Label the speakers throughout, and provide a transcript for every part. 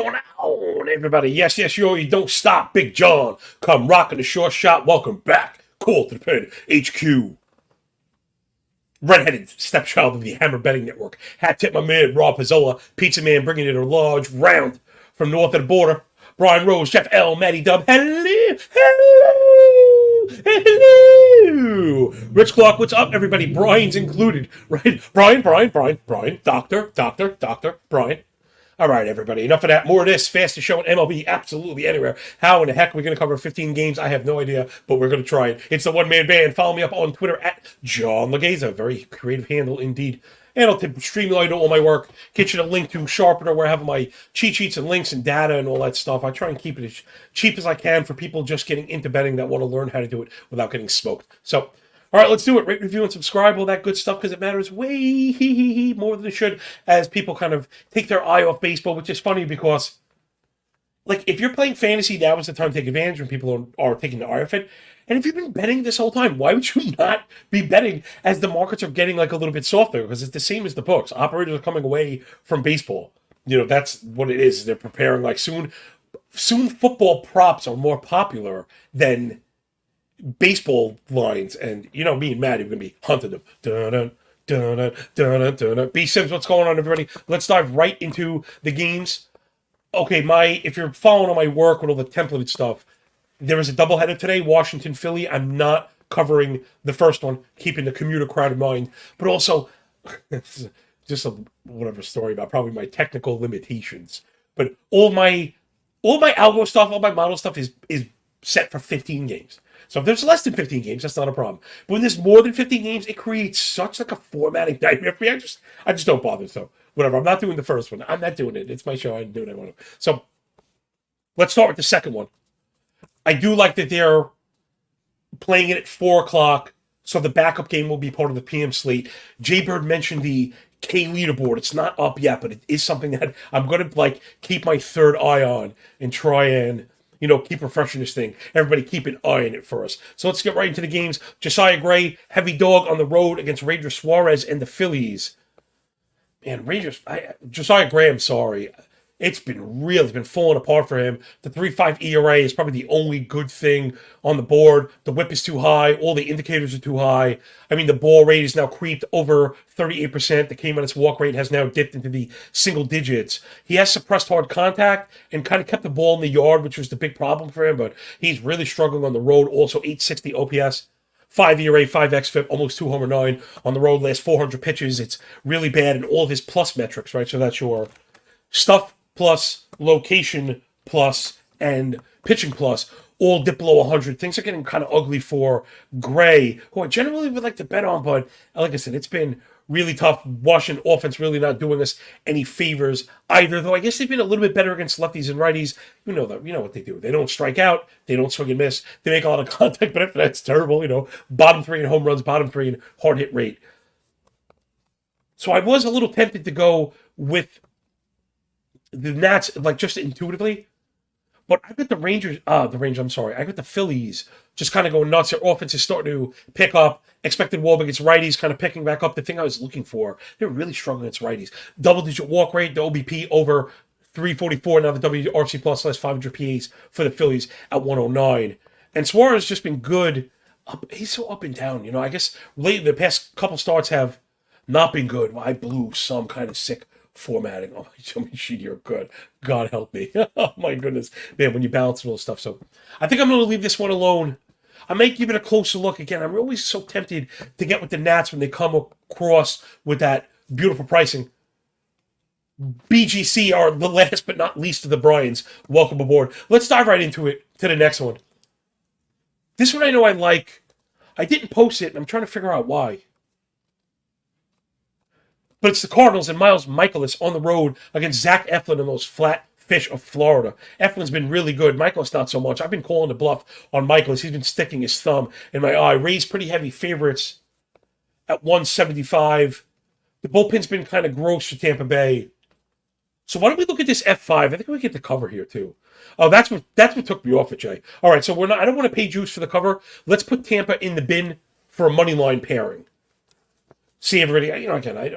Speaker 1: going on, everybody? Yes, yo, you don't stop. Big John, come rocking the short shot. Welcome back. Call to the Pen, HQ. Redheaded stepchild of the Hammer Betting Network. Hat tip my man, Rob Pizzola. Pizza man bringing it a large round from north of the border. Brian Rose, Jeff L, Matty Dub. Hello. Rich Clark, what's up, everybody? Brian's included, right? Brian, Doctor, Brian. All right, everybody, enough of that. More of this. Fastest show in MLB, absolutely anywhere. How in the heck are we going to cover 15 games? I have no idea, but we're going to try it. It's the one-man band. Follow me up on Twitter at John Laghezza. Very creative handle indeed. And I'll streamline all my work, get you the link to Sharpener where I have my cheat sheets and links and data and all that stuff. I try and keep it as cheap as I can for people just getting into betting that want to learn how to do it without getting smoked. So, all right, let's do it. Rate, review, and subscribe, all that good stuff, because it matters way more than it should as people kind of take their eye off baseball, which is funny because, like, if you're playing fantasy, now is the time to take advantage when people are taking the eye off it. And if you've been betting this whole time, why would you not be betting as the markets are getting, like, a little bit softer? Because it's the same as the books. Operators are coming away from baseball. You know, that's what it is. They're preparing, like, soon football props are more popular than baseball lines, and you know me and Maddie, we're gonna be hunting them. B Sims, what's going on, everybody? Let's dive right into the games. Okay, if you're following on my work with all the templated stuff, there is a doubleheader today, Washington Philly. I'm not covering the first one, keeping the commuter crowd in mind, but also just whatever story about probably my technical limitations. But all my algo stuff, all my model stuff is set for 15 games. So if there's less than 15 games, that's not a problem. But when there's more than 15 games, it creates such like a formatting nightmare for me. I just don't bother. So whatever. I'm not doing the first one. I'm not doing it. It's my show. I do what I want to. So let's start with the second one. I do like that they're playing it at 4 o'clock, so the backup game will be part of the PM slate. Jay Bird mentioned the K leaderboard. It's not up yet, but it is something that I'm going to keep my third eye on and try and keep refreshing this thing. Everybody keep an eye on it for us. So let's get right into the games. Josiah Gray, heavy dog on the road against Ranger Suarez and the Phillies. Man, Josiah Gray, I'm sorry. It's been falling apart for him. The 3.5 ERA is probably the only good thing on the board. The whip is too high. All the indicators are too high. I mean, the ball rate is now creeped over 38%. The K-minus walk rate has now dipped into the single digits. He has suppressed hard contact and kind of kept the ball in the yard, which was the big problem for him, but he's really struggling on the road. Also, 860 OPS. 5 ERA, 5 xFIP, almost 2 homer 9 on the road, last 400 pitches. It's really bad in all of his plus metrics, right? So that's your stuff plus, location plus, and pitching plus, all dip below 100. Things are getting kind of ugly for Gray, who I generally would like to bet on, but like I said, it's been really tough. Washington offense really not doing us any favors either, though I guess they've been a little bit better against lefties and righties. You know what they do. They don't strike out. They don't swing and miss. They make a lot of contact, but after that's terrible. Bottom 3 in home runs, bottom 3 in hard hit rate. So I was a little tempted to go with the Nats, just intuitively, but I got I got the Phillies just kind of going nuts. Their offense is starting to pick up. Expected WAR against righties kind of picking back up. The thing I was looking for, they're really struggling against righties. Double-digit walk rate, the OBP over 344. Now the WRC plus less 500 PAs for the Phillies at 109. And Suarez has just been good. He's so up and down. I guess lately the past couple starts have not been good. Well, I blew some kind of sick formatting. Oh, show me sheet here. Good. God help me. Oh my goodness. Man, when you balance all this stuff. So I think I'm going to leave this one alone. I might give it a closer look again. I'm always so tempted to get with the Nats when they come across with that beautiful pricing. BGC are the last but not least of the Bryans. Welcome aboard. Let's dive right into it, to the next one. This one I know I like. I didn't post it, and I'm trying to figure out why. But it's the Cardinals and Miles Michaelis on the road against Zach Eflin and those flat fish of Florida. Eflin's been really good. Michaelis not so much. I've been calling the bluff on Michaelis. He's been sticking his thumb in my eye. Rays pretty heavy favorites at 175. The bullpen's been kind of gross for Tampa Bay. So why don't we look at this F5? I think we get the cover here too. Oh, that's what took me off it, Jay. All right, so I don't want to pay juice for the cover. Let's put Tampa in the bin for a money line pairing. See everybody, again, I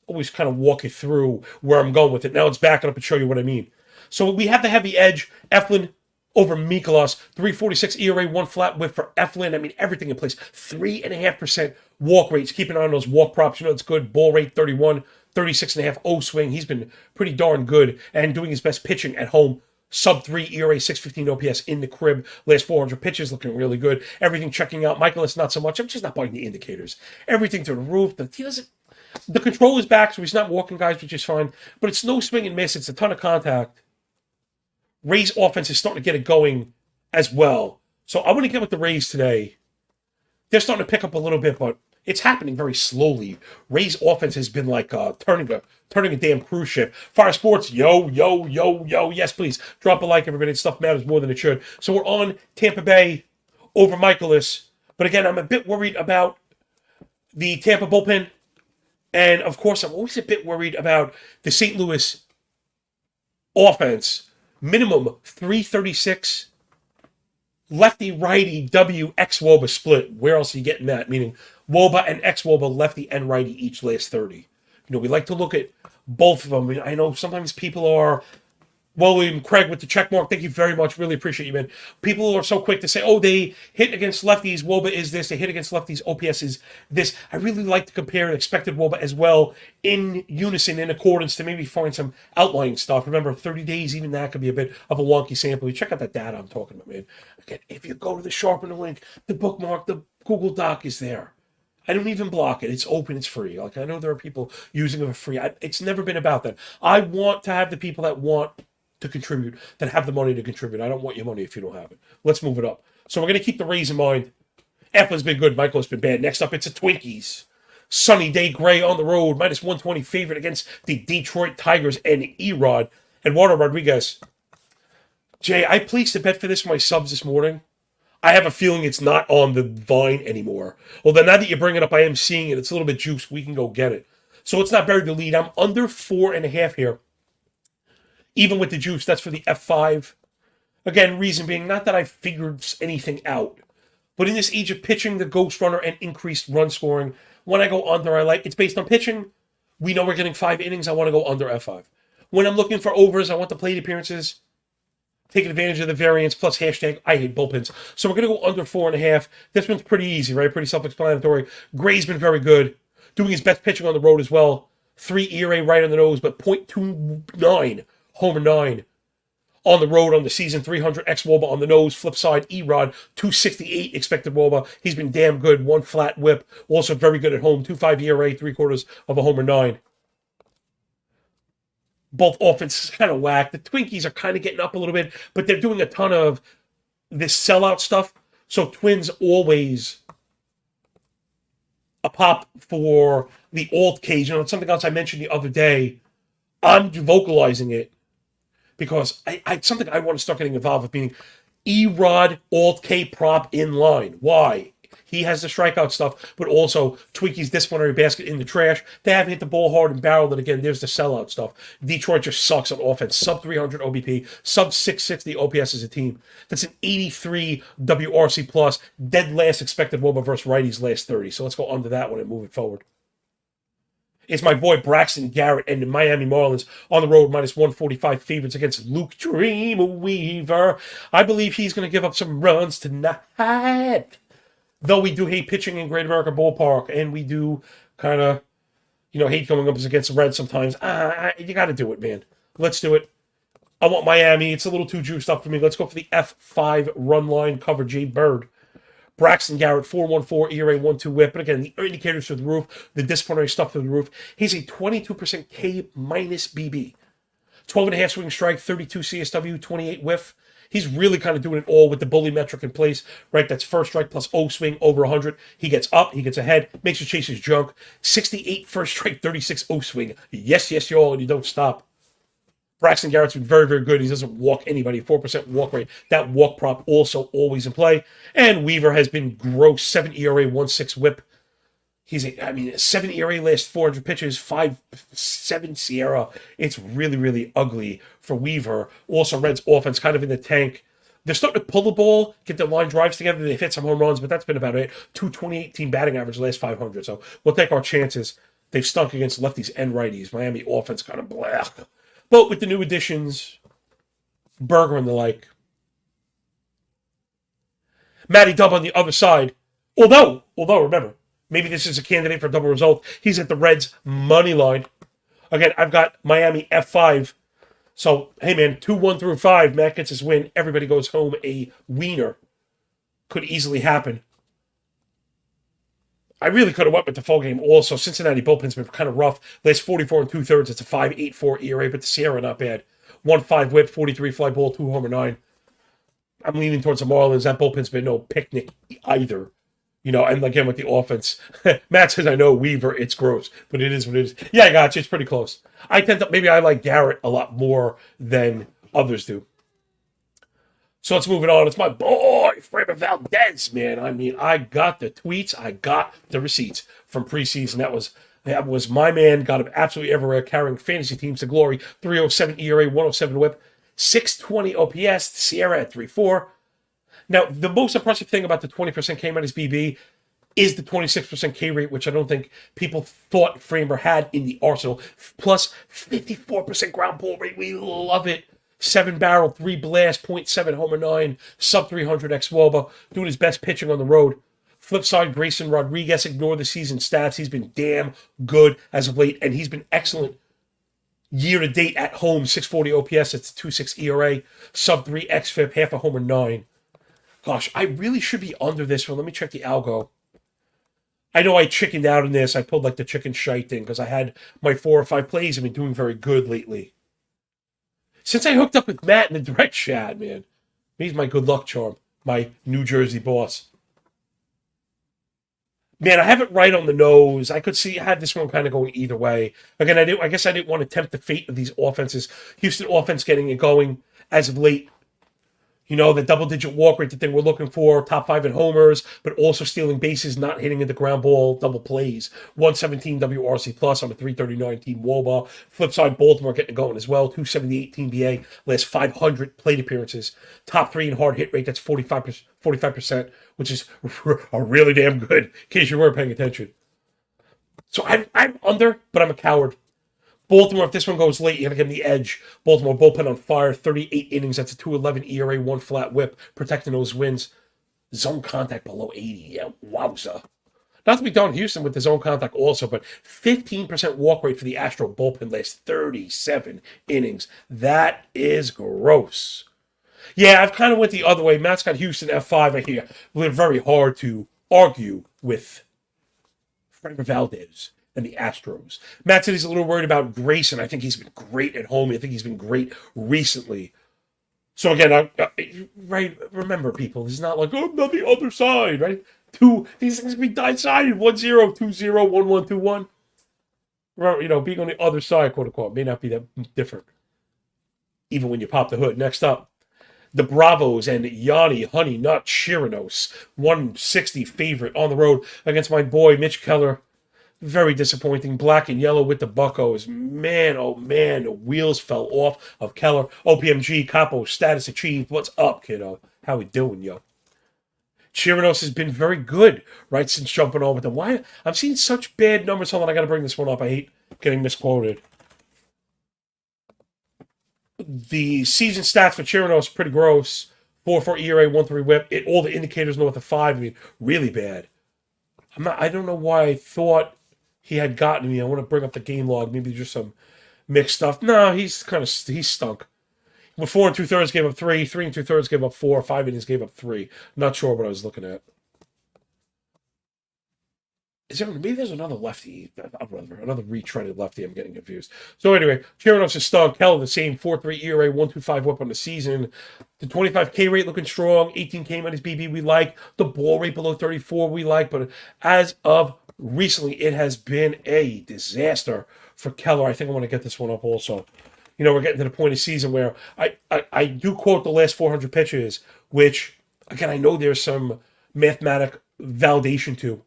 Speaker 1: always kind of walk you through where I'm going with it. Now it's backing up and show you what I mean. So we have the heavy edge. Eflin over Mikolas, 346 ERA, one flat whip for Eflin. I mean, everything in place. 3.5% walk rates. Keep an eye on those walk props. You know, it's good. Ball rate 31, 36.5 O swing. He's been pretty darn good and doing his best pitching at home. Sub 3 ERA, 615 OPS in the crib. Last 400 pitches looking really good. Everything checking out. Mikolas, not so much. I'm just not biting the indicators. Everything to the roof. The control is back, so he's not walking guys, which is fine. But it's no swing and miss. It's a ton of contact. Rays offense is starting to get it going as well. So I want to get with the Rays today. They're starting to pick up a little bit, but it's happening very slowly. Rays offense has been like turning a damn cruise ship. Fire Sports, yo. Yes, please. Drop a like, everybody. Stuff matters more than it should. So we're on Tampa Bay over Mikolas. But again, I'm a bit worried about the Tampa bullpen. And, of course, I'm always a bit worried about the St. Louis offense. Minimum 336 lefty-righty W X-Woba split. Where else are you getting that? Meaning Woba and X-Woba, lefty and righty, each last 30. You know, we like to look at both of them. I know sometimes people are... William Craig with the check mark. Thank you very much. Really appreciate you, man. People are so quick to say, oh, they hit against lefties. Woba is this. They hit against lefties. OPS is this. I really like to compare expected Woba as well in unison, in accordance to maybe find some outlying stuff. Remember, 30 days, even that could be a bit of a wonky sample. You check out that data I'm talking about, man. Again, if you go to the sharpen the link, the bookmark, the Google Doc is there. I don't even block it. It's open. It's free. Like, I know there are people using it for free. It's never been about that. I want to have the people that want to contribute, that have the money to contribute. I don't want your money if you don't have it. Let's move it up. So we're going to keep the Rays in mind. Eflin's been good. Michael's been bad. Next up, it's a Twinkies. Sunny Day Gray on the road. Minus 120 favorite against the Detroit Tigers and Erod. Eduardo Rodriguez. Jay, I placed a bet for this for my subs this morning. I have a feeling it's not on the vine anymore. Although now that you bring it up, I am seeing it. It's a little bit juiced. We can go get it. So it's not buried the lead. I'm under 4.5 here. Even with the juice, that's for the F5. Again, reason being, not that I figured anything out, but in this age of pitching, the ghost runner, and increased run scoring, when I go under, I like, it's based on pitching. We know we're getting 5 innings. I want to go under F5. When I'm looking for overs, I want the plate appearances, taking advantage of the variance, plus hashtag I hate bullpens. So we're going to go under 4.5. This one's pretty easy, right? Pretty self-explanatory. Gray's been very good, doing his best pitching on the road as well. 3 ERA right on the nose, but .29. Homer 9 on the road on the season, 300 X-Woba on the nose. Flip side, Erod, 268 expected Woba. He's been damn good. 1 flat whip. Also very good at home. 2.5 ERA, 3/4 of a Homer 9. Both offenses kind of whack. The Twinkies are kind of getting up a little bit, but they're doing a ton of this sellout stuff. So Twins always a pop for the alt cage. You know, it's something else I mentioned the other day. I'm vocalizing it because I something I want to start getting involved with, meaning Erod alt K prop in line. Why? He has the strikeout stuff, but also Twinkies disciplinary basket in the trash. They haven't hit the ball hard and barreled it again. There's the sellout stuff. Detroit just sucks on offense. Sub 300 OBP, sub 660 OPS as a team. That's an 83 WRC plus. Dead last expected Woba versus righties last 30. So let's go under that one and move it forward. It's my boy Braxton Garrett and the Miami Marlins on the road, minus 145 favorites against Luke Dreamweaver. I believe he's going to give up some runs tonight. Though we do hate pitching in Great American Ballpark, and we do kind of, hate going up against the Reds sometimes. You got to do it, man. Let's do it. I want Miami. It's a little too juiced up for me. Let's go for the F5 run line cover, Jay Bird. Braxton Garrett, 4.14 ERA, 1.2 whip. But again, the indicators through the roof, the disciplinary stuff through the roof. He's a 22% K minus BB. 12.5 swing strike, 32 CSW, 28 whiff. He's really kind of doing it all with the bully metric in place, right? That's first strike plus O swing over 100. He gets up, he gets ahead, makes you chase his junk. 68 first strike, 36 O swing. Yes, y'all, and you don't stop. Braxton Garrett's been very, very good. He doesn't walk anybody. 4% walk rate. That walk prop also always in play. And Weaver has been gross. 7 ERA, 1.6 whip. He's 7 ERA last 400 pitches, 5.7 Sierra. It's really, really ugly for Weaver. Also, Reds offense kind of in the tank. They're starting to pull the ball, get their line drives together. They've hit some home runs, but that's been about it. 228 team batting average last 500. So we'll take our chances. They've stunk against lefties and righties. Miami offense kind of blah. But with the new additions, Berger and the like. Matty Dub on the other side. Although, remember, maybe this is a candidate for a double result. He's at the Reds money line. Again, I've got Miami F5. So, hey man, 2-1 through 5. Matt gets his win. Everybody goes home a wiener. Could easily happen. I really could have went with the full game also. Cincinnati bullpen's been kind of rough. Last 44 and 2/3. It's a 5.84 ERA, but the Sierra not bad. 1-5 whip, 43 fly ball, 2 homer 9. I'm leaning towards the Marlins. That bullpen's been no picnic either. And again with the offense. Matt says, I know, Weaver, it's gross, but it is what it is. Yeah, I got you. It's pretty close. Maybe I like Garrett a lot more than others do. So let's move it on. It's my boy, Framber Valdez, man. I mean, I got the tweets. I got the receipts from preseason. That was my man. Got him absolutely everywhere, carrying fantasy teams to glory. 3.07 ERA, 107 whip, 620 OPS. Sierra at 3.4. Now, the most impressive thing about the 20% K minus BB is the 26% K rate, which I don't think people thought Framber had in the arsenal. Plus 54% ground ball rate. We love it. 7 barrel, 3 blast, 0.7 homer 9, sub 300 xWOBA, doing his best pitching on the road. Flip side, Grayson Rodriguez, ignore the season stats. He's been damn good as of late, and he's been excellent year to date at home. 640 OPS, it's 2.6 ERA, sub 3 xFIP, half a homer 9. Gosh, I really should be under this one. Let me check the algo. I know I chickened out in this. I pulled like the chicken shite thing because I had my 4 or 5 plays. I've been doing very good lately. Since I hooked up with Matt in the direct chat, man. He's my good luck charm. My New Jersey boss. Man, I have it right on the nose. I had this one kind of going either way. Again, I guess I didn't want to tempt the fate of these offenses. Houston offense getting it going as of late. The double-digit walk rate, the thing we're looking for, top 5 in homers, but also stealing bases, not hitting at the ground ball, double plays. 117 WRC plus on a 339 team WOBA. Flip side, Baltimore getting it going as well. 278 team BA, last 500 plate appearances. Top 3 in hard hit rate, that's 45%, which is really damn good, in case you weren't paying attention. So I'm under, but I'm a coward. Baltimore, if this one goes late, you're going to give them the edge. Baltimore bullpen on fire, 38 innings. That's a 2.11 ERA, 1 flat whip, protecting those wins. Zone contact below 80. Yeah, wowza. Not to be done Houston with the zone contact also, but 15% walk rate for the Astro bullpen last 37 innings. That is gross. Yeah, I've kind of went the other way. Matt's got Houston F5 right here. We're very hard to argue with Framber Valdez and the Astros. Matt said he's a little worried about Grayson. I think he's been great at home. I think he's been great recently. So again, right? Remember, people, it's not like, I'm on the other side, right? These things can be decided 1-0, 2-0, 1-1, 2-1. Being on the other side, quote unquote, may not be that different. Even when you pop the hood. Next up, the Bravos and Yanni Honey Nut Chirinos, 160 favorite on the road against my boy Mitch Keller. Very disappointing. Black and yellow with the Buccos. Man, oh man, the wheels fell off of Keller. OPMG, Capo, status achieved. What's up, kiddo? How we doing, yo? Chirinos has been very good, right, since jumping on with them. Why? I'm seeing such bad numbers. Hold on, I got to bring this one up. I hate getting misquoted. The season stats for Chirinos pretty gross. 4.4 ERA, 1.3 whip. All the indicators north of 5. I mean, really bad. I don't know why I thought he had gotten me. I want to bring up the game log. Maybe just some mixed stuff. No, he's stunk. With 4 2/3 gave up 3, 3 2/3 gave up 4, 5 innings gave up 3. Not sure what I was looking at. Maybe there's another lefty, another retreaded lefty. I'm getting confused. So anyway, Chirinos is stunk. Hell, the same 4.3 ERA, 1.25 whip on the season. The 25K rate looking strong. 18K minus BB we like. The ball rate below 34 we like. But as of recently, it has been a disaster for Keller. I think I want to get this one up also. We're getting to the point of season where I do quote the last 400 pitches, which, again, I know there's some mathematic validation to.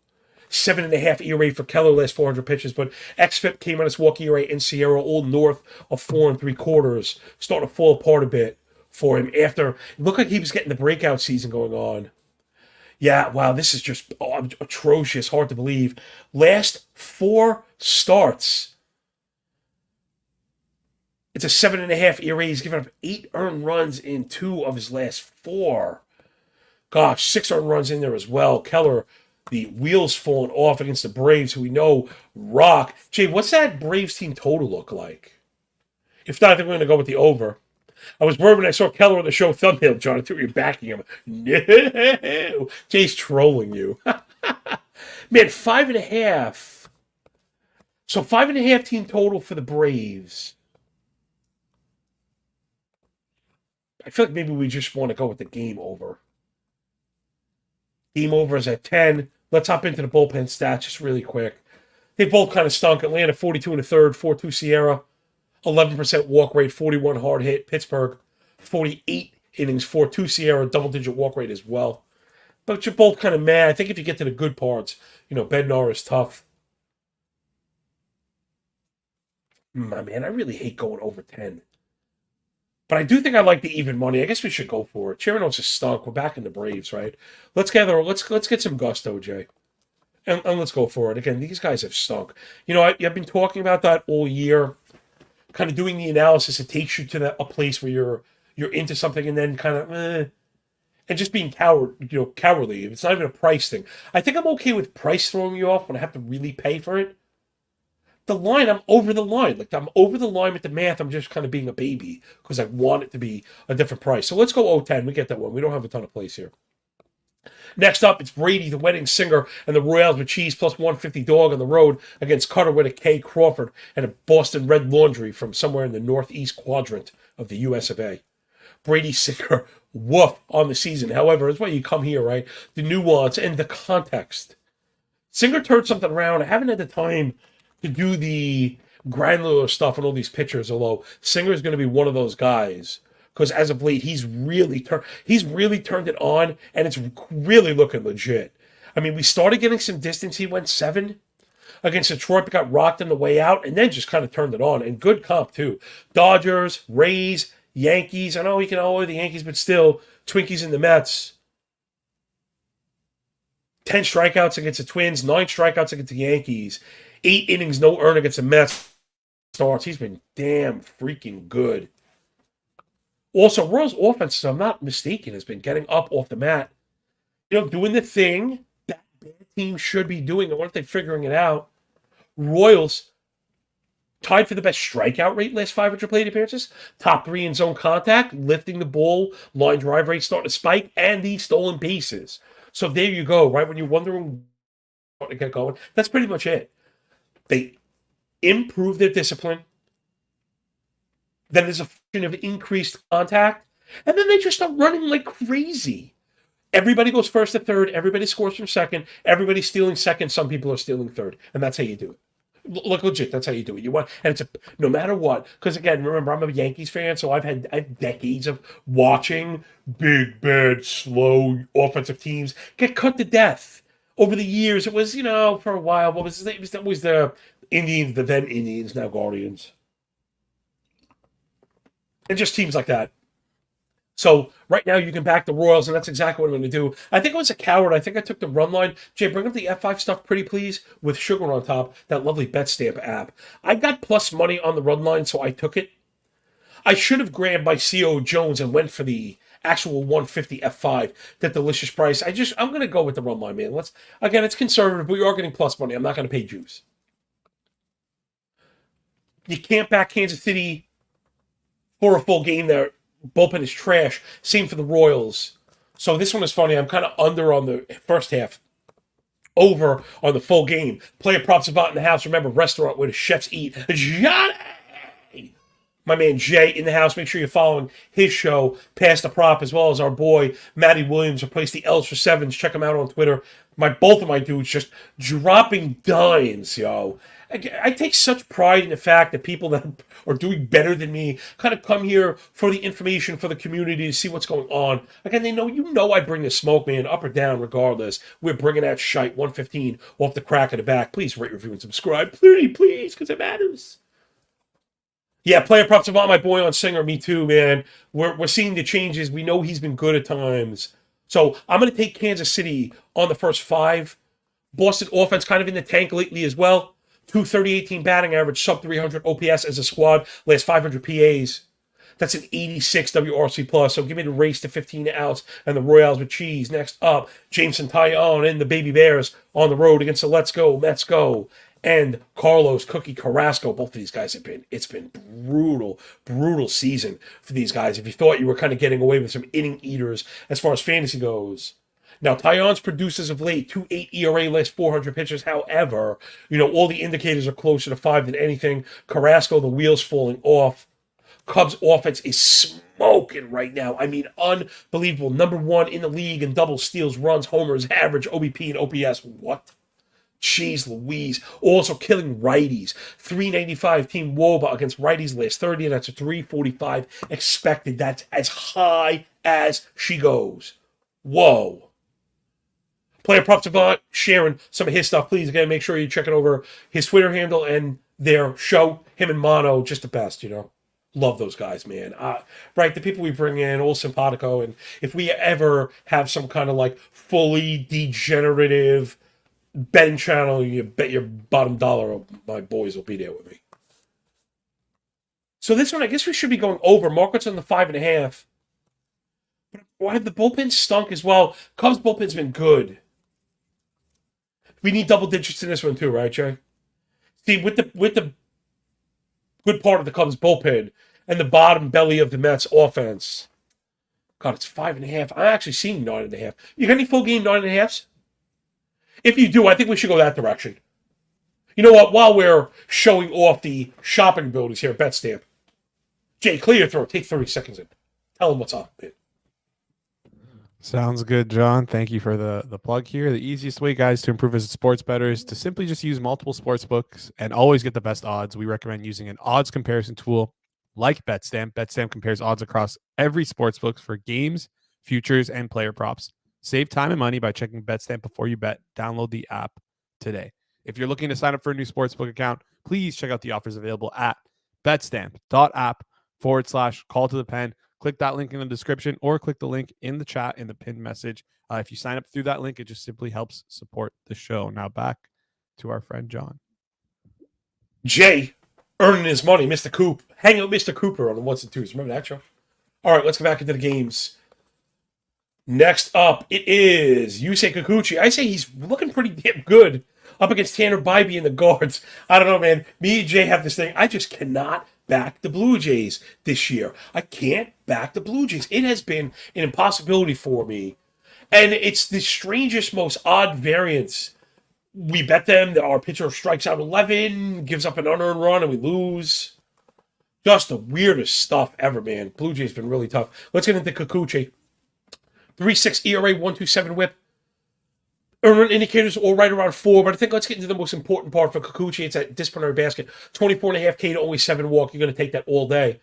Speaker 1: 7.5 ERA for Keller last 400 pitches, but xFIP, K minus walk ERA, and Sierra all north of 4 3/4, starting to fall apart a bit for him after it looked like he was getting the breakout season going on. Yeah, wow, this is just atrocious, hard to believe. Last 4 starts, It's a 7.5 ERA. He's given up 8 earned runs in 2 of his last 4. Gosh, 6 earned runs in there as well. Keller, the wheels falling off against the Braves, who we know rock. Jay, what's that Braves team total look like? If not, I think we're going to go with the over. I was worried when I saw Keller on the show thumbnail, John. I thought you were backing him. No. Jay's trolling you. Man, 5.5. So 5.5 team total for the Braves. I feel like maybe we just want to go with the game over. Game over is at 10. Let's hop into the bullpen stats just really quick. They both kind of stunk. Atlanta 42 and a third, 4-2 Sierra, 11% walk rate, 41 hard hit. Pittsburgh 48 innings, 4-2 Sierra, double-digit walk rate as well. But you're both kind of mad. I think if you get to the good parts, Bednar is tough. My man, I really hate going over 10. But I do think I like the even money. I guess we should go for it. Chirinos is stunk. We're back in the Braves, right? Let's get some gusto, Jay. And let's go for it. Again, these guys have stunk. I've been talking about that all year. Kind of doing the analysis. It takes you to a place where you're into something and then kind of and just being cowardly. It's not even a price thing. I think I'm okay with price throwing you off when I have to really pay for it. The line, I'm over the line. Like, I'm over the line with the math. I'm just kind of being a baby because I want it to be a different price. So let's go 0-10. We get that one. We don't have a ton of plays here. Next up, it's Brady, the wedding singer, and the Royals with cheese plus 150 dog on the road against Cutter with a K Crawford and a Boston Red Laundry from somewhere in the northeast quadrant of the US of A. Brady singer, woof, on the season. However, that's why you come here, right? The nuance and the context. Singer turned something around. I haven't had the time to do the granular stuff on all these pitchers, although Singer is going to be one of those guys because as of late he's really turned it on, and it's really looking legit. I mean, we started getting some distance. He went 7 against Detroit, but got rocked on the way out, and then just kind of turned it on. And good comp too. Dodgers, Rays, Yankees. I know he can avoid the Yankees, but still, Twinkies and the Mets. 10 strikeouts against the Twins, 9 strikeouts against the Yankees. 8 innings, no earn against the Mets starts. He's been damn freaking good. Also, Royals' offense, if I'm not mistaken, has been getting up off the mat. Doing the thing that bad team should be doing. I wonder if they're figuring it out. Royals tied for the best strikeout rate last 500 plate appearances. Top 3 in zone contact, lifting the ball, line drive rate starting to spike, and the stolen bases. So there you go, right? When you're wondering what to get going, that's pretty much it. They improve their discipline. Then there's a function of increased contact. And then they just start running like crazy. Everybody goes first to third. Everybody scores from second. Everybody's stealing second. Some people are stealing third. And that's how you do it. Look, legit, that's how you do it. And it's no matter what. Because again, remember, I'm a Yankees fan, so I've decades of watching big, bad, slow offensive teams get cut to death. Over the years, it was, for a while, what was his name? It was the Indians, the then Indians, now Guardians. And just teams like that. So right now you can back the Royals, and that's exactly what I'm going to do. I think I was a coward. I think I took the run line. Jay, bring up the F5 stuff pretty please with sugar on top, that lovely Bet Stamp app. I got plus money on the run line, so I took it. I should have grabbed my CO Jones and went for the actual 150 F5, that delicious price. I'm going to go with the run line, man. Again, it's conservative, but you are getting plus money. I'm not going to pay juice. You can't back Kansas City for a full game there. Bullpen is trash. Same for the Royals. So this one is funny. I'm kind of under on the first half. Over on the full game. Player props about in the house. Remember, restaurant where the chefs eat. Johnny! My man Jay in the house. Make sure you're following his show, Pass the Prop, as well as our boy Matty Williams, replace the L's for sevens. Check him out on Twitter. Both of my dudes just dropping dimes, yo. I take such pride in the fact that people that are doing better than me kind of come here for the information, for the community, to see what's going on. Again, they know I bring the smoke, man, up or down, regardless. We're bringing that shite 115 off the crack of the back. Please rate, review, and subscribe. Please, because it matters. Yeah, player props about my boy on Singer. Me too, man. We're seeing the changes. We know he's been good at times. So I'm going to take Kansas City on the first 5. Boston offense kind of in the tank lately as well. 238 team batting average, sub 300 OPS as a squad, last 500 PAs. That's an 86 WRC plus. So give me the race to 15 outs and the Royals with cheese. Next up, Jameson Taillon and the Baby Bears on the road against the Let's Go, Mets Go, and Carlos Cookie Carrasco. Both of these guys it's been brutal season for these guys. If you thought you were kind of getting away with some inning eaters as far as fantasy goes. Now, Taillon's produced as of late, 2.8 ERA last 400 pitches. However, all the indicators are closer to 5 than anything. Carrasco, the wheels falling off. Cubs offense is smoking right now. I mean, unbelievable. Number 1 in the league in double steals, runs, homers, average, OBP, and OPS. What? Jeez Louise. Also killing righties. 395 team WOBA against righties last 30, and that's a 345 expected. That's as high as she goes. Whoa. Player Prop Savant sharing some of his stuff. Please, again, make sure you're checking over his Twitter handle and their show. Him and Mono, just the best, Love those guys, man. Right, the people we bring in, all simpatico, and if we ever have some kind of like fully degenerative betting channel, you bet your bottom dollar my boys will be there with me. So this one, I guess we should be going over. Market's on the 5.5. But why have the bullpen stunk as well? Cubs bullpen's been good. We need double digits in this one too, right, Jay? See, with the good part of the Cubs bullpen and the bottom belly of the Mets offense. God, it's 5.5. I'm actually seeing 9.5. You got any full game 9.5s? If you do, I think we should go that direction. You know what? While we're showing off the shopping abilities here at BetStamp, Jay, clear your throat. Take 30 seconds in. Tell them what's up, man.
Speaker 2: Sounds good, John. Thank you for the plug here. The easiest way, guys, to improve as a sports bettor is to simply just use multiple sports books and always get the best odds. We recommend using an odds comparison tool like BetStamp. BetStamp compares odds across every sports book for games, futures, and player props. Save time and money by checking BetStamp before you bet. Download the app today. If you're looking to sign up for a new sportsbook account, please check out the offers available at betstamp.app/call to the pen. Click that link in the description or click the link in the chat in the pinned message. If you sign up through that link, it just simply helps support the show. Now back to our friend John.
Speaker 1: Jay earning his money, Mr. Coop. Hanging with Mr. Cooper on the 1s and 2s. Remember that show? All right, let's go back into the games. Next up, it is Yusei Kikuchi. I say he's looking pretty damn good up against Tanner Bybee in the guards. I don't know, man. Me and Jay have this thing. I just cannot back the Blue Jays this year. I can't back the Blue Jays. It has been an impossibility for me. And it's the strangest, most odd variance. We bet them that our pitcher strikes out 11, gives up an unearned run, and we lose. Just the weirdest stuff ever, man. Blue Jays been really tough. Let's get into Kikuchi. 3.6 ERA, 1.27 whip. Earned indicators all right around 4, but I think let's get into the most important part for Kikuchi. It's that disciplinary basket. 24.5 K to only 7 walk. You're going to take that all day.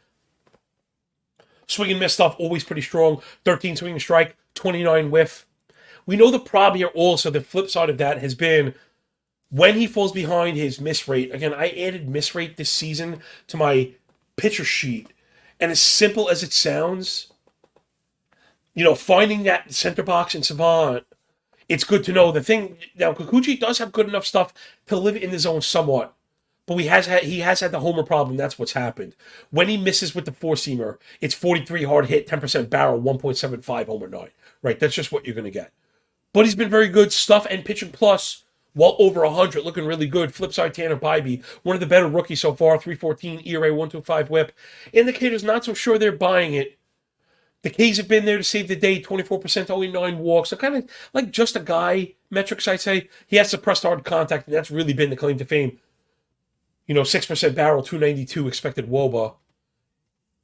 Speaker 1: Swing and miss stuff, always pretty strong. 13 swing and strike, 29 whiff. We know the problem here also, the flip side of that has been when he falls behind his miss rate. Again, I added miss rate this season to my pitcher sheet. And as simple as it sounds, finding that center box in Savant, it's good to know. The thing, now Kikuchi does have good enough stuff to live in the zone somewhat, but he has had the homer problem. That's what's happened. When he misses with the four-seamer, it's 43 hard hit, 10% barrel, 1.75 homer 9. Right, that's just what you're going to get. But he's been very good. Stuff and pitching plus, well over 100, looking really good. Flip side, Tanner Bybee, one of the better rookies so far, 3.14 ERA, 1.25 whip. Indicators not so sure they're buying it. The K's have been there to save the day, 24% to only 9 walks. So kind of like just a guy metrics, I'd say. He has suppressed hard contact, and that's really been the claim to fame. 6% barrel, 292 expected WOBA.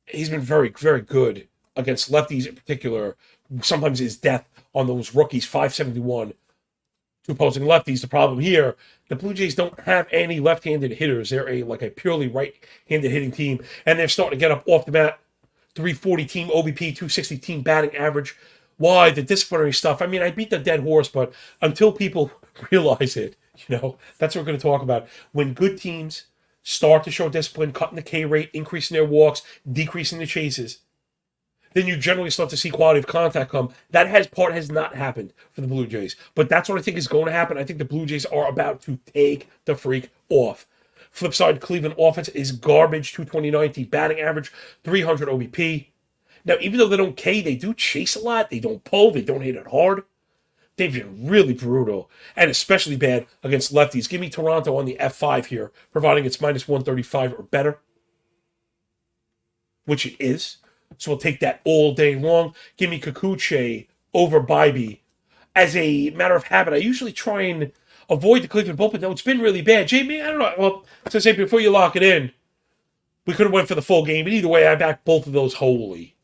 Speaker 1: He's been very, very good against lefties in particular. Sometimes his death on those rookies, 571 to opposing lefties. The problem here, the Blue Jays don't have any left-handed hitters. They're a purely right-handed hitting team, and they're starting to get up off the mat. 340 team OBP, 260 team batting average. Why? The disciplinary stuff. I mean, I beat the dead horse, but until people realize it, that's what we're going to talk about. When good teams start to show discipline, cutting the K rate, increasing their walks, decreasing the chases, then you generally start to see quality of contact come. That has not happened for the Blue Jays. But that's what I think is going to happen. I think the Blue Jays are about to take the freak off. Flip side, Cleveland offense is garbage, 229 batting average, 300 OBP. Now, even though they don't K, they do chase a lot. They don't pull. They don't hit it hard. They've been really brutal, and especially bad against lefties. Give me Toronto on the F5 here, providing it's minus 135 or better, which it is. So we'll take that all day long. Give me Kikuchi over Bybee. As a matter of habit, I usually try and avoid the Cleveland bullpen. No, it's been really bad. Jamie, I don't know. Well, as I say, before you lock it in, we could have went for the full game, but either way, I backed both of those wholly.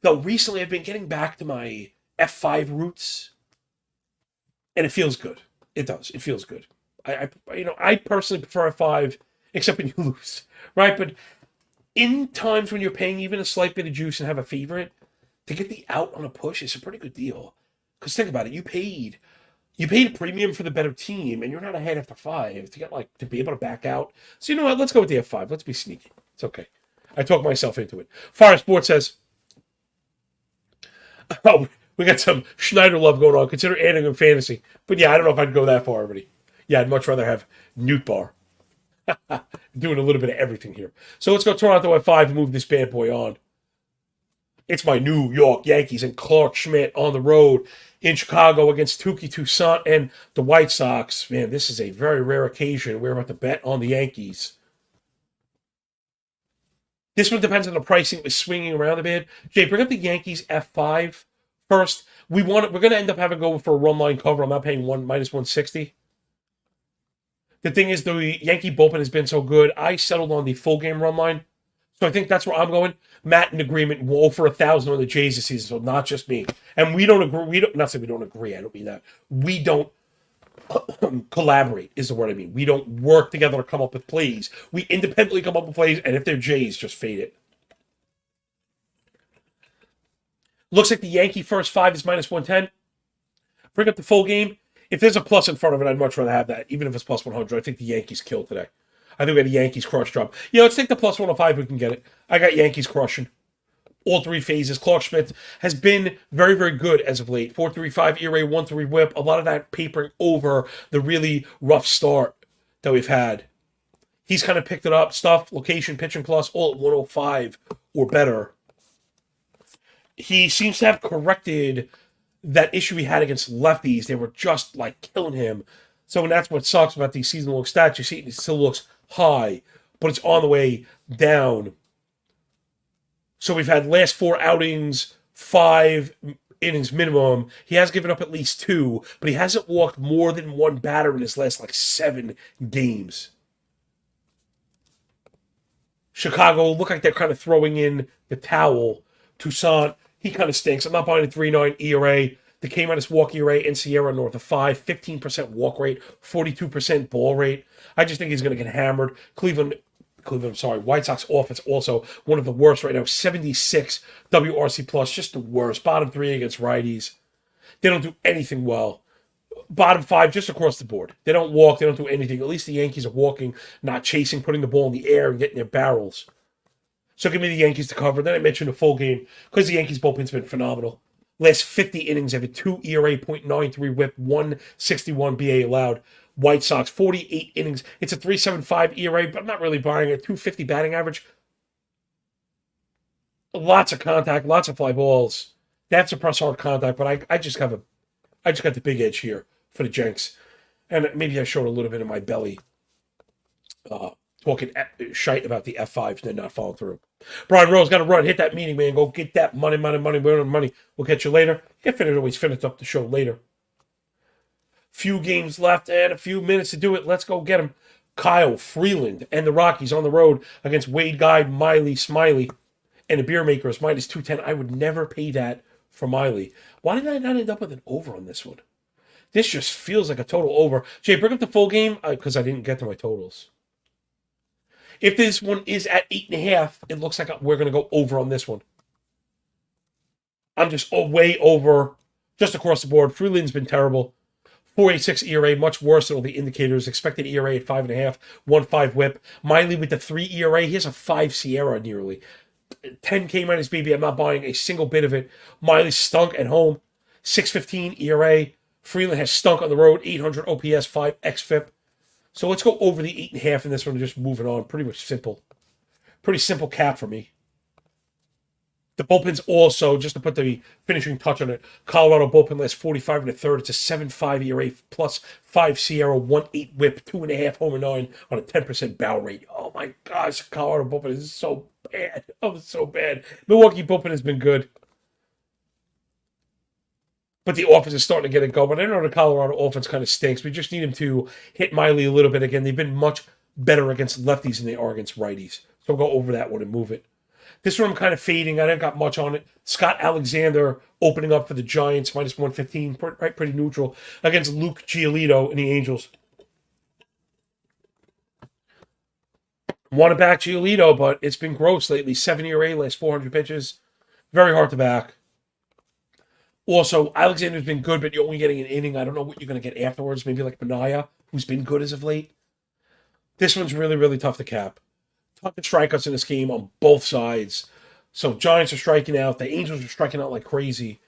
Speaker 1: Though recently I've been getting back to my F5 roots, and it feels good. It does. It feels good. I personally prefer F5, except when you lose, right? But in times when you're paying even a slight bit of juice and have a favorite, to get the out on a push is a pretty good deal. Because think about it, you paid a premium for the better team, and you're not ahead after 5 to be able to back out. So you know what? Let's go with the F5. Let's be sneaky. It's okay. I talked myself into it. Fire Sports says, "Oh, we got some Schneider love going on. Consider adding in fantasy." But yeah, I don't know if I'd go that far already. Yeah, I'd much rather have Newt Bar. Doing a little bit of everything here. So let's go Toronto at 5 and move this bad boy on. It's my New York Yankees and Clark Schmidt on the road in Chicago against Touki Toussaint and the White Sox. Man, this is a very rare occasion. We're about to bet on the Yankees. This one depends on the pricing. It's swinging around a bit. Jay, bring up the Yankees F5 first. We're going to end up having to go for a run line cover. I'm not paying minus 160. The thing is, the Yankee bullpen has been so good. I settled on the full game run line. So I think that's where I'm going. Matt in agreement. We'll for 1,000 on the Jays this season, so not just me. And we don't agree. Not saying we don't agree. I don't mean that. We don't collaborate is the word I mean. We don't work together to come up with plays. We independently come up with plays, and if they're Jays, just fade it. Looks like the Yankee first 5 is minus 110. Bring up the full game. If there's a plus in front of it, I'd much rather have that, even if it's plus 100. I think the Yankees kill today. I think we had a Yankees crush drop. Yeah, let's take the plus 105 if we can get it. I got Yankees crushing. All 3 phases. Clark Schmidt has been very, very good as of late. 4.35 ERA, 1.3 whip. A lot of that papering over the really rough start that we've had. He's kind of picked it up. Stuff, location, pitching plus, all at 105 or better. He seems to have corrected that issue he had against lefties. They were just like killing him. So and that's what sucks about these seasonal stats. You see it still looks high, but it's on the way down. So we've had last 4 outings, 5 innings minimum. He has given up at least 2, but he hasn't walked more than 1 batter in his last 7 games. Chicago look like they're kind of throwing in the towel. Toussaint, he kind of stinks. I'm not buying a 3.9 ERA. The K- walk ERA in Sierra north of 5, 15% walk rate, 42% ball rate. I just think he's going to get hammered. White Sox offense also one of the worst right now. 76 WRC plus, just the worst. Bottom 3 against righties. They don't do anything well. Bottom 5 just across the board. They don't walk. They don't do anything. At least the Yankees are walking, not chasing, putting the ball in the air and getting their barrels. So give me the Yankees to cover. Then I mentioned the full game because the Yankees bullpen's been phenomenal. Last 50 innings, have a 2 ERA, .93 whip, 161 BA allowed. White Sox, 48 innings. It's a 3.75 ERA, but I'm not really buying it. 250 batting average. Lots of contact, lots of fly balls. That's a press hard contact, but I just got the big edge here for the Jenks. And maybe I showed a little bit of my belly talking shite about the F5s and then not following through. Brian Rose got to run. Hit that meeting, man. Go get that money. We'll catch you later. Always finish up the show later. Few games left and a few minutes to do it. Let's go get them. Kyle Freeland and the Rockies on the road against Wade Guy, Miley, Smiley, and the Beer Makers minus 210. I would never pay that for Miley. Why did I not end up with an over on this one? This just feels like a total over. Jay, bring up the full game because I didn't get to my totals. If this one is at 8.5, it looks like we're going to go over on this one. I'm just way over, just across the board. Freeland's been terrible. 4.86 ERA, much worse than all the indicators. Expected ERA at 5.5, 1.5 whip. Miley with the 3 ERA. He has a 5 Sierra nearly. 10K minus BB. I'm not buying a single bit of it. Miley stunk at home. 6.15 ERA. Freeland has stunk on the road. 800 OPS, 5 xFIP. So let's go over the 8.5 in this one and just moving on. Pretty much simple. Pretty simple cap for me. The bullpen's also, just to put the finishing touch on it, Colorado bullpen last 45 and a third. It's a 7.5 ERA plus 5 Sierra, 1.8 whip, 2.5 homer 9 on a 10% barrel rate. Oh my gosh, Colorado bullpen is so bad. Oh, it's so bad. Milwaukee bullpen has been good. But the offense is starting to get it going. I know the Colorado offense kind of stinks. We just need him to hit Miley a little bit again. They've been much better against lefties than they are against righties. So we'll go over that one and move it. This one I'm kind of fading. I didn't got much on it. Scott Alexander opening up for the Giants, minus 115, pretty neutral, against Luke Giolito and the Angels. Want to back Giolito, but it's been gross lately. 7 ERA, last 400 pitches. Very hard to back. Also, Alexander's been good, but you're only getting an inning. I don't know what you're going to get afterwards. Maybe like Benaya, who's been good as of late. This one's really, really tough to cap. Tough to strikeouts in this game on both sides. So Giants are striking out. The Angels are striking out like crazy.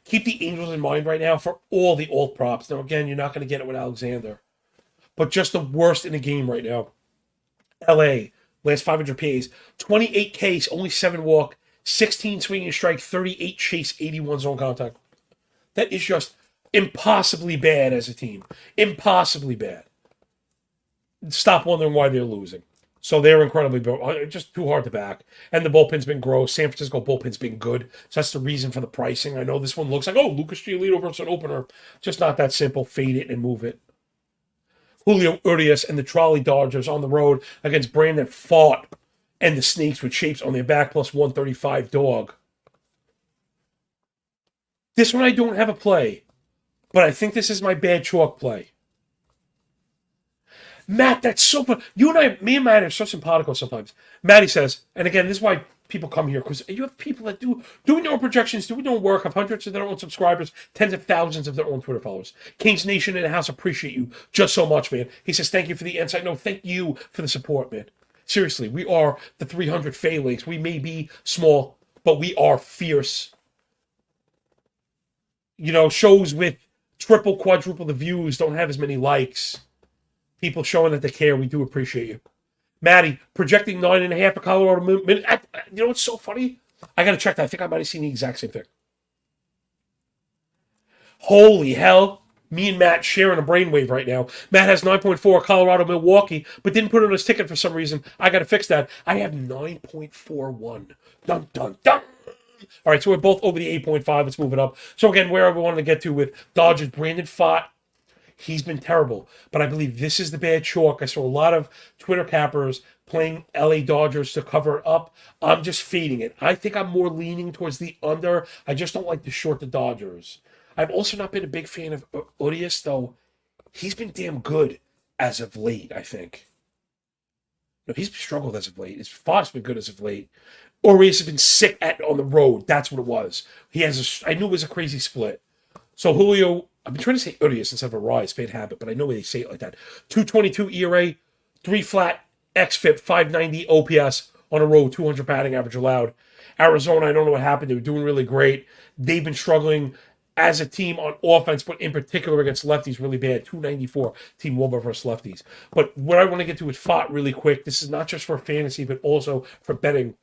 Speaker 1: Keep the Angels in mind right now for all the alt props. Now, again, you're not going to get it with Alexander. But just the worst in the game right now. LA, last 500 Ks. 28 Ks, only 7 walk. 16 swinging strike, 38 chase, 81 zone contact. That is just impossibly bad as a team. Impossibly bad. Stop wondering why they're losing. So they're incredibly bad. Just too hard to back. And the bullpen's been gross. San Francisco bullpen's been good. So that's the reason for the pricing. I know this one looks like, oh, Lucas Giolito versus an opener. Just not that simple. Fade it and move it. Julio Urias and the Trolley Dodgers on the road against Brandon Pfaadt and the Snakes with shapes on their back plus 135 dog. This one I don't have a play, but I think this is my bad chalk play. Matt, that's so fun. Me and Matt are so simpatico sometimes. Matty says, and again, this is why people come here, because you have people that doing their own projections, doing their own work, have hundreds of their own subscribers, tens of thousands of their own Twitter followers. Canes Nation in the house appreciate you just so much, man. He says, thank you for the insight. No, thank you for the support, man. Seriously, we are the 300 Phalanx. We may be small, but we are fierce. You know, shows with triple, quadruple the views don't have as many likes. People showing that they care. We do appreciate you. Maddie, projecting 9.5 for Colorado. You know what's so funny? I got to check that. I think I might have seen the exact same thing. Holy hell. Me and Matt sharing a brainwave right now. Matt has 9.4 Colorado, Milwaukee, but didn't put it on his ticket for some reason. I got to fix that. I have 9.41. Dun, dun, dun. All right, so we're both over the 8.5. Let's move it up. So again, where we wanted to get to with Dodgers, Brandon Pfaadt. He's been terrible, but I believe this is the bad chalk. I saw a lot of Twitter cappers playing LA Dodgers to cover it up. I'm just fading it. I think I'm more leaning towards the under. I just don't like to short the Dodgers. I've also not been a big fan of Urias, though. He's been damn good as of late, I think. No, he's struggled as of late. His Fox been good as of late. Urias has been sick on the road. That's what it was. I knew it was a crazy split. So Julio, I've been trying to say Urias instead of a Rise, bad habit, but I know they say it like that. 222 ERA, 3 flat xFIP, 590 OPS on a road, 200 batting average allowed. Arizona, I don't know what happened. They were doing really great. They've been struggling as a team on offense, but in particular against lefties, really bad. 294 Team Wilbur versus lefties. But what I want to get to with Pfaadt really quick, this is not just for fantasy, but also for betting.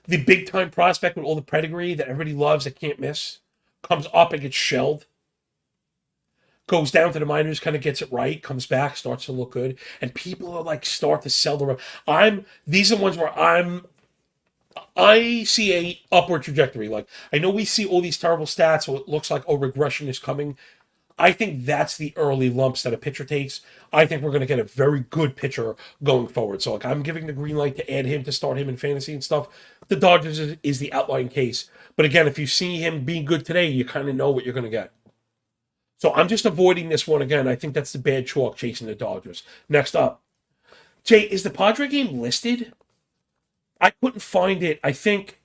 Speaker 1: The big-time prospect with all the pedigree that everybody loves, that can't miss, comes up and gets shelled. Goes down to the minors, kind of gets it right, comes back, starts to look good. And people are like, start to sell the these are the ones where I see a upward trajectory. Like, I know we see all these terrible stats, so it looks like, oh, regression is coming. I think that's the early lumps that a pitcher takes. I think we're going to get a very good pitcher going forward. So, like, I'm giving the green light to add him, to start him in fantasy and stuff. The Dodgers is the outlying case. But again, if you see him being good today, you kind of know what you're going to get. So I'm just avoiding this one again. I think that's the bad chalk, chasing the Dodgers. Next up. Jay, is the Padre game listed? I couldn't find it. I think,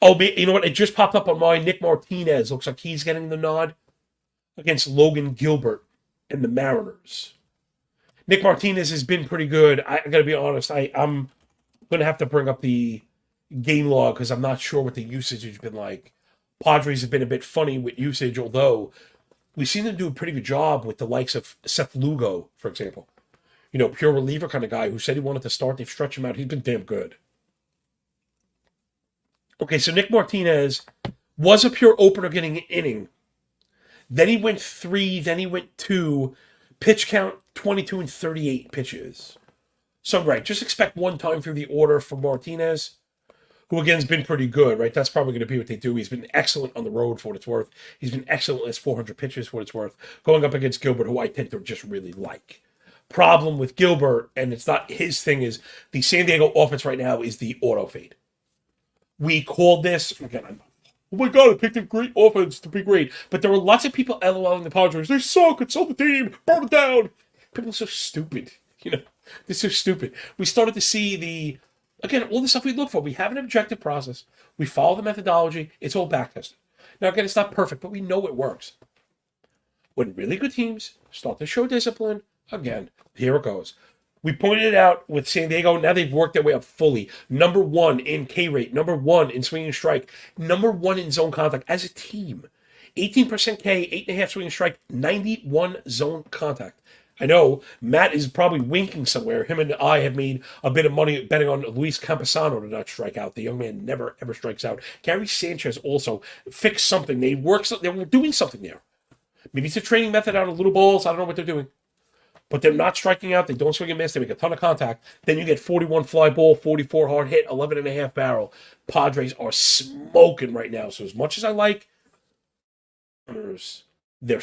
Speaker 1: you know what? It just popped up on mine. Nick Martinez looks like he's getting the nod against Logan Gilbert and the Mariners. Nick Martinez has been pretty good. I got to be honest. I'm going to have to bring up the game log because I'm not sure what the usage has been like. Padres have been a bit funny with usage, although we've seen them do a pretty good job with the likes of Seth Lugo, for example. Pure reliever kind of guy who said he wanted to start. They've stretched him out. He's been damn good. Okay, so Nick Martinez was a pure opener getting an inning. Then he went 3, then he went 2. Pitch count 22 and 38 pitches. So, right, just expect one time through the order for Martinez, who again has been pretty good, right? That's probably going to be what they do. He's been excellent on the road for what it's worth. He's been excellent as 400 pitches for what it's worth. Going up against Gilbert, who I tend to just really like. Problem with Gilbert, and it's not his thing, is the San Diego offense right now is the auto fade. We called this, again, oh my God, I picked a great offense to be great. But there were lots of people LOLing the Padres. They suck, it's on the team, burn it down. People are so stupid, They're so stupid. We started to see again, all the stuff we look for. We have an objective process. We follow the methodology. It's all backtested. Now, again, it's not perfect, but we know it works. When really good teams start to show discipline, again, here it goes. We pointed it out with San Diego. Now they've worked their way up fully. Number 1 in K rate. Number 1 in swing and strike. Number 1 in zone contact as a team. 18% K, 8.5 swing and strike, 91 zone contact. I know Matt is probably winking somewhere. Him and I have made a bit of money betting on Luis Campusano to not strike out. The young man never, ever strikes out. Gary Sanchez also fixed something. They were doing something there. Maybe it's a training method out of little balls. I don't know what they're doing. But they're not striking out. They don't swing and miss. They make a ton of contact. Then you get 41 fly ball, 44 hard hit, 11.5 barrel. Padres are smoking right now. So as much as I like, they're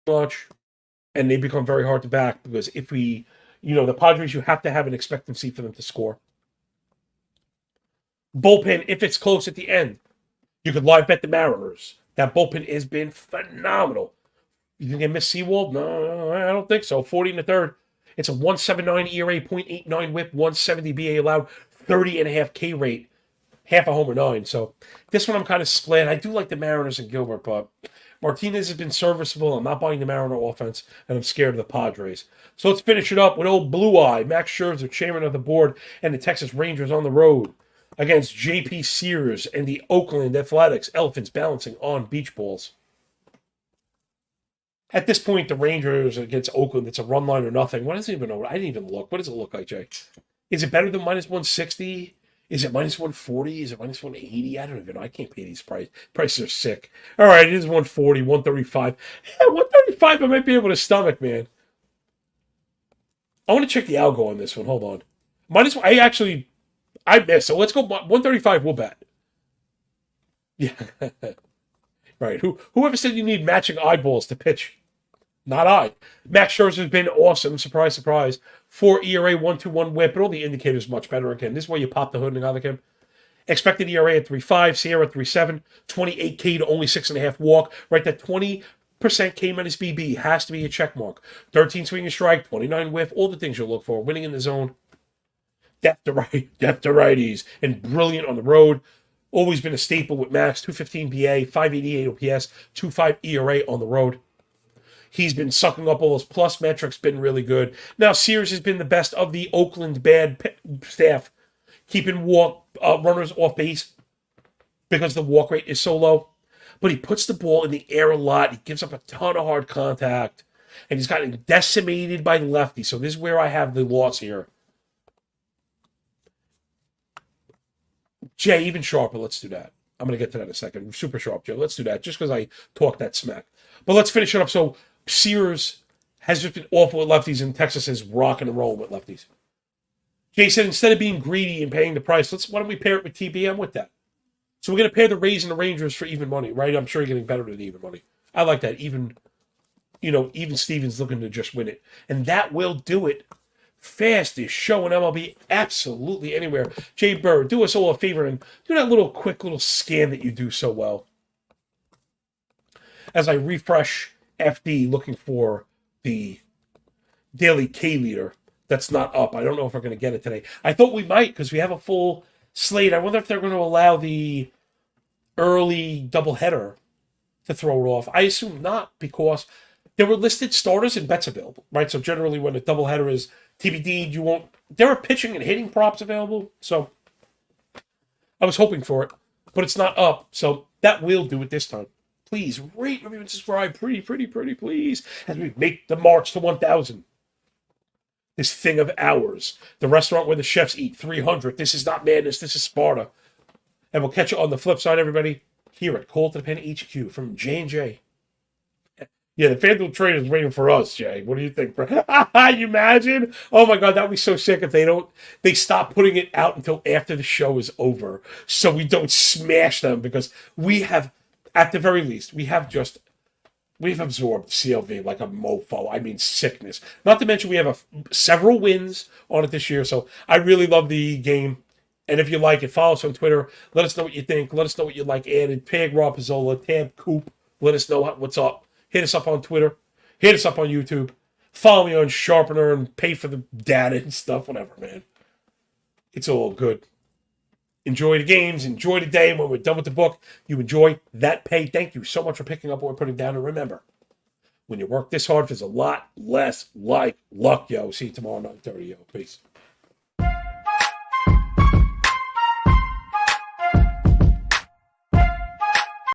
Speaker 1: much, and they become very hard to back because if the Padres, you have to have an expectancy for them to score. Bullpen, if it's close at the end, you could live bet the Mariners. That bullpen has been phenomenal. You think they miss Seawald? No, I don't think so. 40 in the third. It's a 1.79 ERA, 0.89 whip, 170 BA allowed, 30.5 K rate, half a homer 9. So this one I'm kind of split. I do like the Mariners and Gilbert, but Martinez has been serviceable. I'm not buying the Mariner offense, and I'm scared of the Padres. So let's finish it up with old Blue Eye, Max Scherzer, chairman of the board, and the Texas Rangers on the road against JP Sears and the Oakland Athletics, Elephants balancing on beach balls. At this point, the Rangers against Oakland, it's a run line or nothing. What does it even know? I didn't even look. What does it look like, Jay? Is it better than minus 160? Is it minus 140? Is it minus 180? I don't even know. I can't pay these prices. Prices are sick. All right, it is 140, 135. Yeah, 135 I might be able to stomach, man. I want to check the algo on this one. Hold on. I missed. So let's go 135. We'll bet. Yeah. Right. Whoever said you need matching eyeballs to pitch? Not I. Max Scherzer has been awesome. Surprise, surprise. 4 ERA, 1.21 whip, but all the indicators much better again. This is where you pop the hood and like him. Expected ERA at 3.5, Sierra at 3.7, 28 K to only 6.5 walk. Right, that 20% K minus BB has to be a check mark. 13 swing and strike, 29 whiff, all the things you'll look for. Winning in the zone. Depth to righties, and brilliant on the road. Always been a staple with Max, 215 BA, 588 OPS, 2.5 ERA on the road. He's been sucking up all those plus metrics, been really good. Now, Sears has been the best of the Oakland bad staff, keeping runners off base because the walk rate is so low. But he puts the ball in the air a lot. He gives up a ton of hard contact. And he's gotten decimated by the lefty. So this is where I have the loss here. Jay, even sharper, let's do that. I'm going to get to that in a second. Super sharp, Jay. Let's do that just because I talked that smack. But let's finish it up. So Sears has just been awful with lefties, and Texas is rocking and rolling with lefties. Jay said instead of being greedy and paying the price, why don't we pair it with TB? I'm with that. So we're going to pair the Rays and the Rangers for even money, right? I'm sure you're getting better than even money. I like that. Even Stevens looking to just win it. And that will do it. Fastest show in MLB absolutely anywhere. Jay Burr, do us all a favor and do that quick little scan that you do so well. As I refresh FD looking for the daily K leader that's not up. I don't know if we're going to get it today. I thought we might because we have a full slate. I wonder if they're going to allow the early doubleheader to throw it off. I assume not because there were listed starters and bets available, right? So generally when a doubleheader is TBD, you won't there are pitching and hitting props available, so I was hoping for it, but it's not up, so that will do it this time. Please rate, review, and subscribe, pretty, please, as we make the march to 1,000. This thing of ours, the restaurant where the chefs eat 300. This is not madness. This is Sparta. And we'll catch you on the flip side, everybody, here at Call to the Pen HQ from J&J. Yeah, the FanDuel trade is waiting for us, Jay. What do you think, bro? You imagine? Oh my God, that would be so sick if they stop putting it out until after the show is over, so we don't smash them, because we have, at the very least, we've absorbed CLV like a mofo. I mean, sickness. Not to mention we have several wins on it this year, so I really love the game. And if you like it, follow us on Twitter. Let us know what you think. Let us know what you like added. Pig, Raw, Pizzola, Tab, Coop. Let us know what's up. Hit us up on Twitter. Hit us up on YouTube. Follow me on Sharpener and pay for the data and stuff. Whatever, man. It's all good. Enjoy the games. Enjoy the day. When we're done with the book, you enjoy that pay. Thank you so much for picking up what we're putting down. And remember, when you work this hard, there's a lot less like luck, yo. See you tomorrow, 9:30, yo. Peace.